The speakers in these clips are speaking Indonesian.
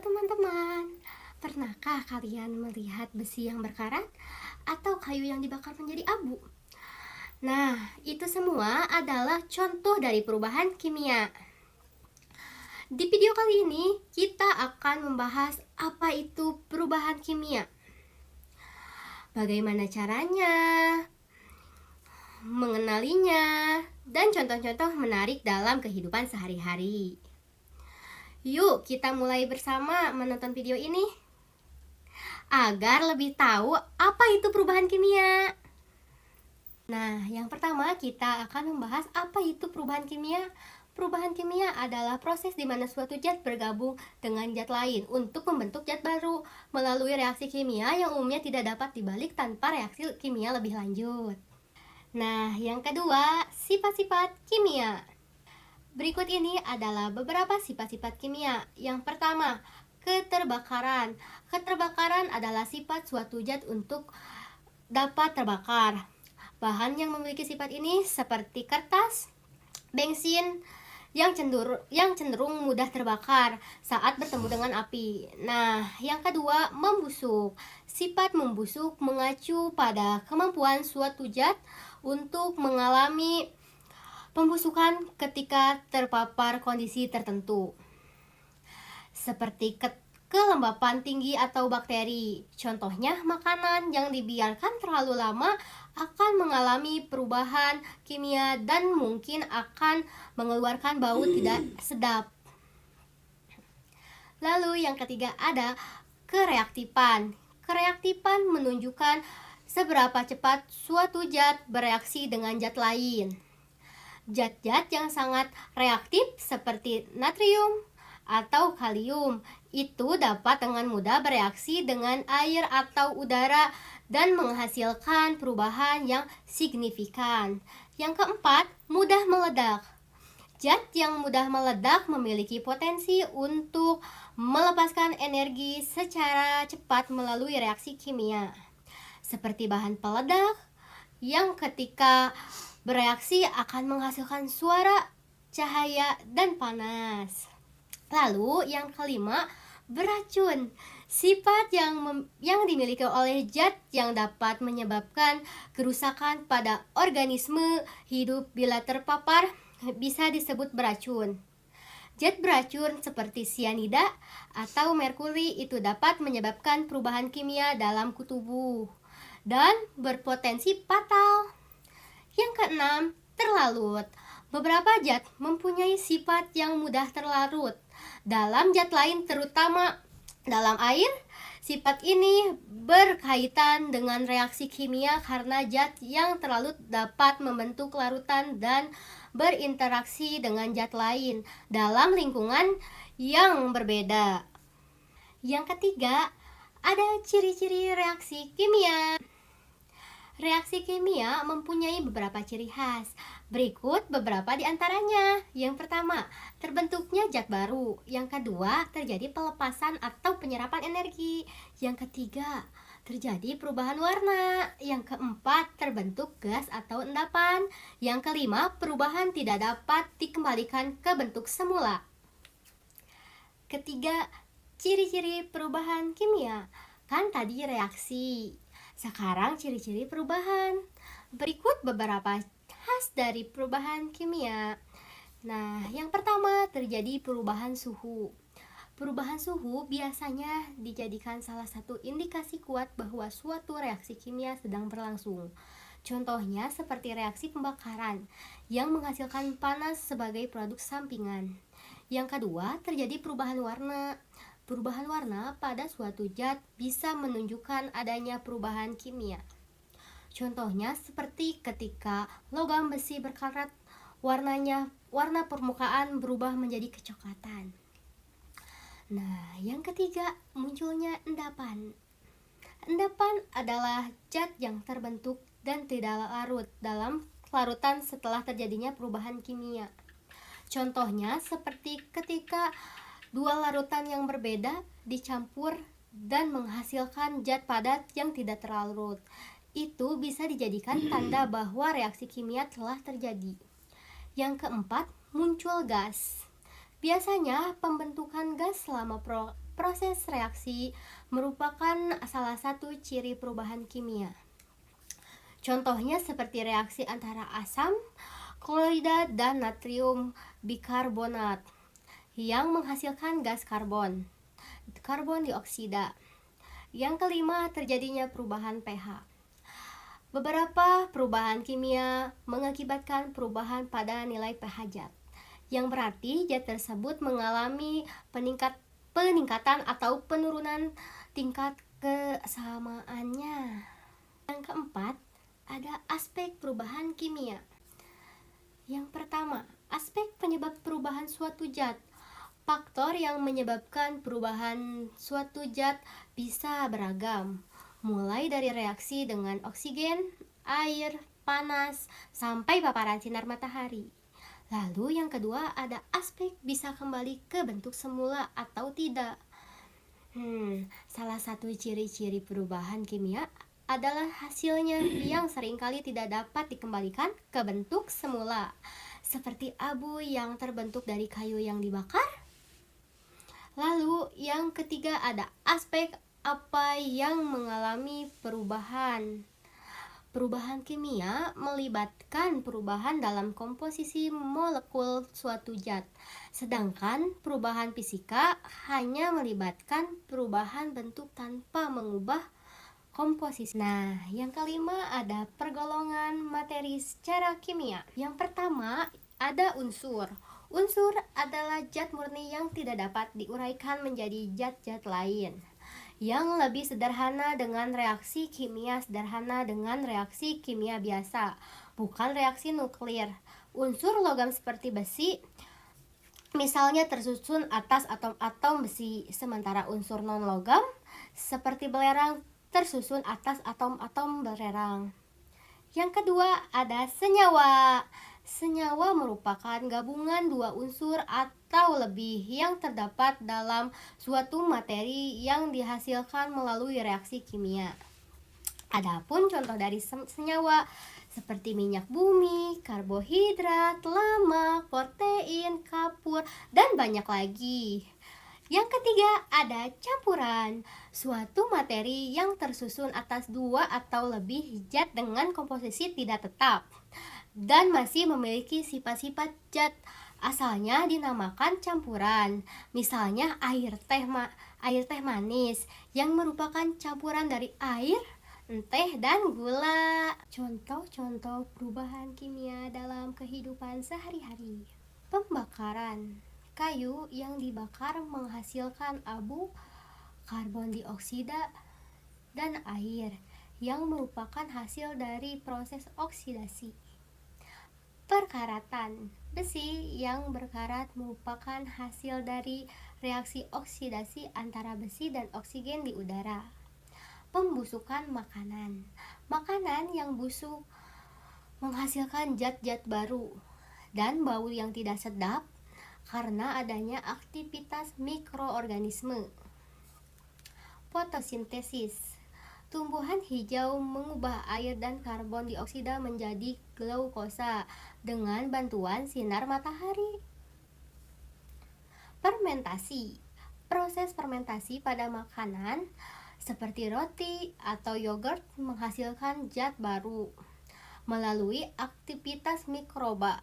teman-teman, pernahkah kalian melihat besi yang berkarat atau kayu yang dibakar menjadi abu? Nah, itu semua adalah contoh dari perubahan kimia. Di video kali ini, kita akan membahas apa itu perubahan kimia. Bagaimana caranya, mengenalinya, dan contoh-contoh menarik dalam kehidupan sehari-hari. Yuk, kita mulai bersama menonton video ini agar lebih tahu apa itu perubahan kimia. Nah, yang pertama kita akan membahas apa itu perubahan kimia. Perubahan kimia adalah proses di mana suatu zat bergabung dengan zat lain untuk membentuk zat baru melalui reaksi kimia yang umumnya tidak dapat dibalik tanpa reaksi kimia lebih lanjut. Nah, yang kedua, sifat-sifat kimia. Berikut ini adalah beberapa sifat-sifat kimia. Yang pertama, keterbakaran. Keterbakaran adalah sifat suatu zat untuk dapat terbakar. Bahan yang memiliki sifat ini seperti kertas, bensin yang cenderung mudah terbakar saat bertemu dengan api. Nah, yang kedua, membusuk. Sifat membusuk mengacu pada kemampuan suatu zat untuk mengalami pembusukan ketika terpapar kondisi tertentu, seperti kelembapan tinggi atau bakteri. Contohnya, makanan yang dibiarkan terlalu lama akan mengalami perubahan kimia dan mungkin akan mengeluarkan bau tidak sedap. Lalu yang ketiga ada kereaktifan. Kereaktifan menunjukkan seberapa cepat suatu zat bereaksi dengan zat lain. Zat-zat yang sangat reaktif seperti natrium atau kalium itu dapat dengan mudah bereaksi dengan air atau udara dan menghasilkan perubahan yang signifikan. Yang keempat, mudah meledak. Zat yang mudah meledak memiliki potensi untuk melepaskan energi secara cepat melalui reaksi kimia, seperti bahan peledak yang ketika bereaksi akan menghasilkan suara, cahaya, dan panas. Lalu yang kelima, beracun. Sifat yang dimiliki oleh zat yang dapat menyebabkan kerusakan pada organisme hidup bila terpapar bisa disebut beracun. Zat beracun seperti sianida atau merkuri itu dapat menyebabkan perubahan kimia dalam tubuh dan berpotensi fatal. Yang keenam, terlarut. Beberapa zat mempunyai sifat yang mudah terlarut dalam zat lain, terutama dalam air. Sifat ini berkaitan dengan reaksi kimia karena zat yang terlarut dapat membentuk larutan dan berinteraksi dengan zat lain dalam lingkungan yang berbeda. Yang ketiga, ada ciri-ciri reaksi kimia. Reaksi kimia mempunyai beberapa ciri khas. Berikut beberapa di antaranya. Yang pertama, terbentuknya zat baru. Yang kedua, terjadi pelepasan atau penyerapan energi. Yang ketiga, terjadi perubahan warna. Yang keempat, terbentuk gas atau endapan. Yang kelima, perubahan tidak dapat dikembalikan ke bentuk semula. Ketiga, ciri-ciri perubahan kimia. Kan tadi reaksi. Sekarang ciri-ciri perubahan. Berikut beberapa khas dari perubahan kimia. Nah, yang pertama terjadi perubahan suhu. Perubahan suhu biasanya dijadikan salah satu indikasi kuat bahwa suatu reaksi kimia sedang berlangsung. Contohnya seperti reaksi pembakaran yang menghasilkan panas sebagai produk sampingan. Yang kedua, terjadi perubahan warna. Perubahan warna pada suatu zat bisa menunjukkan adanya perubahan kimia. Contohnya seperti ketika logam besi berkarat, warna permukaan berubah menjadi kecoklatan. Nah, yang ketiga, munculnya endapan. Endapan adalah zat yang terbentuk dan tidak larut dalam larutan setelah terjadinya perubahan kimia. Contohnya seperti ketika dua larutan yang berbeda dicampur dan menghasilkan zat padat yang tidak terlarut. Itu bisa dijadikan tanda bahwa reaksi kimia telah terjadi. Yang keempat, muncul gas. Biasanya pembentukan gas selama Proses reaksi merupakan salah satu ciri perubahan kimia. Contohnya seperti reaksi antara asam klorida dan natrium bikarbonat yang menghasilkan gas karbon dioksida. Yang kelima, terjadinya perubahan pH. Beberapa perubahan kimia mengakibatkan perubahan pada nilai pH zat, yang berarti zat tersebut mengalami peningkatan atau penurunan tingkat kesamaannya. Yang keempat, ada aspek perubahan kimia. Yang pertama, aspek penyebab perubahan suatu zat. Faktor yang menyebabkan perubahan suatu zat bisa beragam, mulai dari reaksi dengan oksigen, air, panas, sampai paparan sinar matahari. Lalu yang kedua, ada aspek bisa kembali ke bentuk semula atau tidak. Salah satu ciri-ciri perubahan kimia adalah hasilnya yang seringkali tidak dapat dikembalikan ke bentuk semula, seperti abu yang terbentuk dari kayu yang dibakar. Lalu yang ketiga, ada aspek apa yang mengalami perubahan. Perubahan kimia melibatkan perubahan dalam komposisi molekul suatu zat, sedangkan perubahan fisika hanya melibatkan perubahan bentuk tanpa mengubah komposisi. Nah, yang kelima, ada pergolongan materi secara kimia. Yang pertama, ada unsur. Unsur adalah zat murni yang tidak dapat diuraikan menjadi zat-zat lain, yang lebih sederhana dengan reaksi kimia sederhana dengan reaksi kimia biasa, bukan reaksi nuklir. Unsur logam seperti besi misalnya tersusun atas atom-atom besi, sementara unsur non-logam seperti belerang tersusun atas atom-atom belerang. Yang kedua, ada senyawa. Senyawa merupakan gabungan dua unsur atau lebih yang terdapat dalam suatu materi yang dihasilkan melalui reaksi kimia. Adapun contoh dari senyawa seperti minyak bumi, karbohidrat, lemak, protein, kapur, dan banyak lagi. Yang ketiga, ada campuran. Suatu materi yang tersusun atas dua atau lebih zat dengan komposisi tidak tetap dan masih memiliki sifat-sifat zat asalnya dinamakan campuran. Misalnya air teh manis yang merupakan campuran dari air, teh, dan gula. Contoh-contoh perubahan kimia dalam kehidupan sehari-hari. Pembakaran. Kayu yang dibakar menghasilkan abu, karbon dioksida, dan air yang merupakan hasil dari proses oksidasi. Perkaratan. Besi yang berkarat merupakan hasil dari reaksi oksidasi antara besi dan oksigen di udara. Pembusukan makanan. Makanan yang busuk menghasilkan zat-zat baru dan bau yang tidak sedap karena adanya aktivitas mikroorganisme. Fotosintesis. Tumbuhan hijau mengubah air dan karbon dioksida menjadi glukosa dengan bantuan sinar matahari. Fermentasi. Proses fermentasi pada makanan seperti roti atau yogurt menghasilkan zat baru melalui aktivitas mikroba.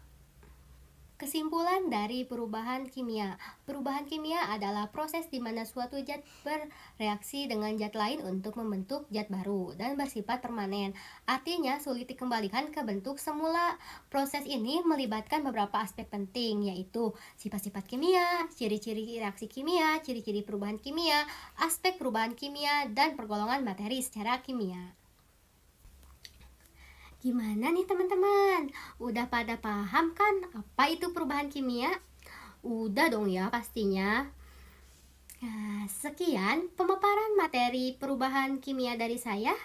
Kesimpulan dari perubahan kimia. Perubahan kimia adalah proses di mana suatu zat bereaksi dengan zat lain untuk membentuk zat baru dan bersifat permanen. Artinya sulit dikembalikan ke bentuk semula. Proses ini melibatkan beberapa aspek penting, yaitu sifat-sifat kimia, ciri-ciri reaksi kimia, ciri-ciri perubahan kimia, aspek perubahan kimia, dan pergolongan materi secara kimia. Gimana nih teman-teman? Udah pada paham kan apa itu perubahan kimia? Udah dong ya pastinya. Nah, sekian pemaparan materi perubahan kimia dari saya.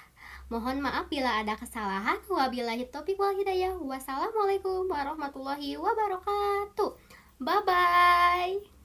Mohon maaf bila ada kesalahan. Wabillahi taufiq wal hidayah. Wassalamualaikum warahmatullahi wabarakatuh. Bye-bye.